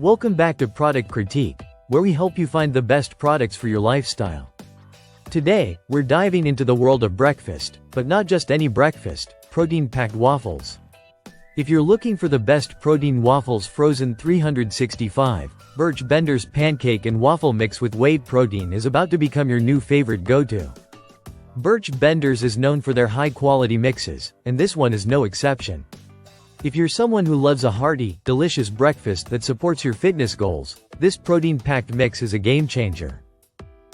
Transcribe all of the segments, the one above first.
Welcome back to Product Critique, where we help you find the best products for your lifestyle. Today, we're diving into the world of breakfast, but not just any breakfast, protein-packed waffles. If you're looking for the best Protein Waffles Frozen 365, Birch Bender's Pancake and Waffle Mix with Whey Protein is about to become your new favorite go-to. Birch Bender's is known for their high-quality mixes, and this one is no exception. If you're someone who loves a hearty, delicious breakfast that supports your fitness goals, this protein-packed mix is a game-changer.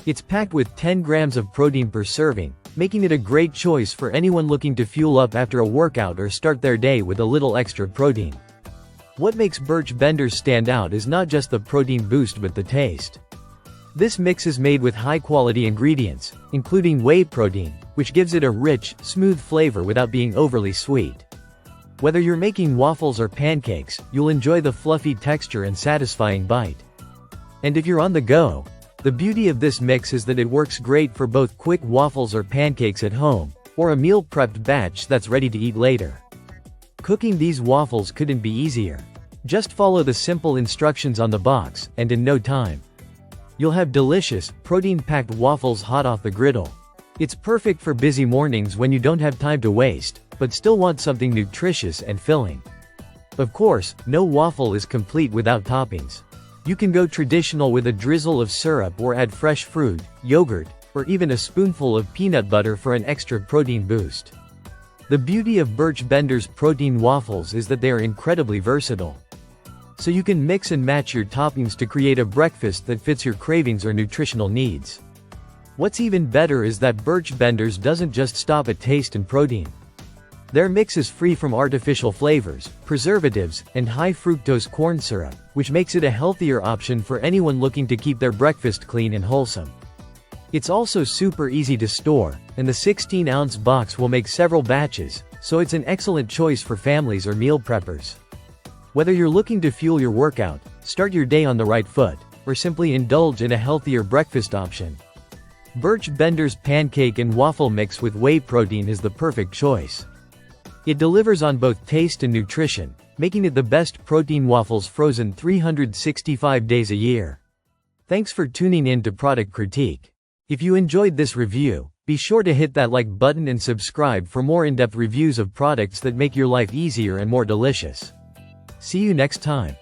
It's packed with 10 grams of protein per serving, making it a great choice for anyone looking to fuel up after a workout or start their day with a little extra protein. What makes Birch Bender's stand out is not just the protein boost but the taste. This mix is made with high-quality ingredients, including whey protein, which gives it a rich, smooth flavor without being overly sweet. Whether you're making waffles or pancakes, you'll enjoy the fluffy texture and satisfying bite. And if you're on the go, the beauty of this mix is that it works great for both quick waffles or pancakes at home, or a meal-prepped batch that's ready to eat later. Cooking these waffles couldn't be easier. Just follow the simple instructions on the box, and in no time, you'll have delicious, protein-packed waffles hot off the griddle. It's perfect for busy mornings when you don't have time to waste, but still want something nutritious and filling. Of course, no waffle is complete without toppings. You can go traditional with a drizzle of syrup or add fresh fruit, yogurt, or even a spoonful of peanut butter for an extra protein boost. The beauty of Birch Bender's protein waffles is that they are incredibly versatile. So you can mix and match your toppings to create a breakfast that fits your cravings or nutritional needs. What's even better is that Birch Bender's doesn't just stop at taste and protein. Their mix is free from artificial flavors, preservatives, and high-fructose corn syrup, which makes it a healthier option for anyone looking to keep their breakfast clean and wholesome. It's also super easy to store, and the 16-ounce box will make several batches, so it's an excellent choice for families or meal preppers. Whether you're looking to fuel your workout, start your day on the right foot, or simply indulge in a healthier breakfast option, Birch Bender's Pancake and Waffle Mix with Whey Protein is the perfect choice. It delivers on both taste and nutrition, making it the best protein waffles frozen 365 days a year. Thanks for tuning in to Product Critique. If you enjoyed this review, be sure to hit that like button and subscribe for more in-depth reviews of products that make your life easier and more delicious. See you next time.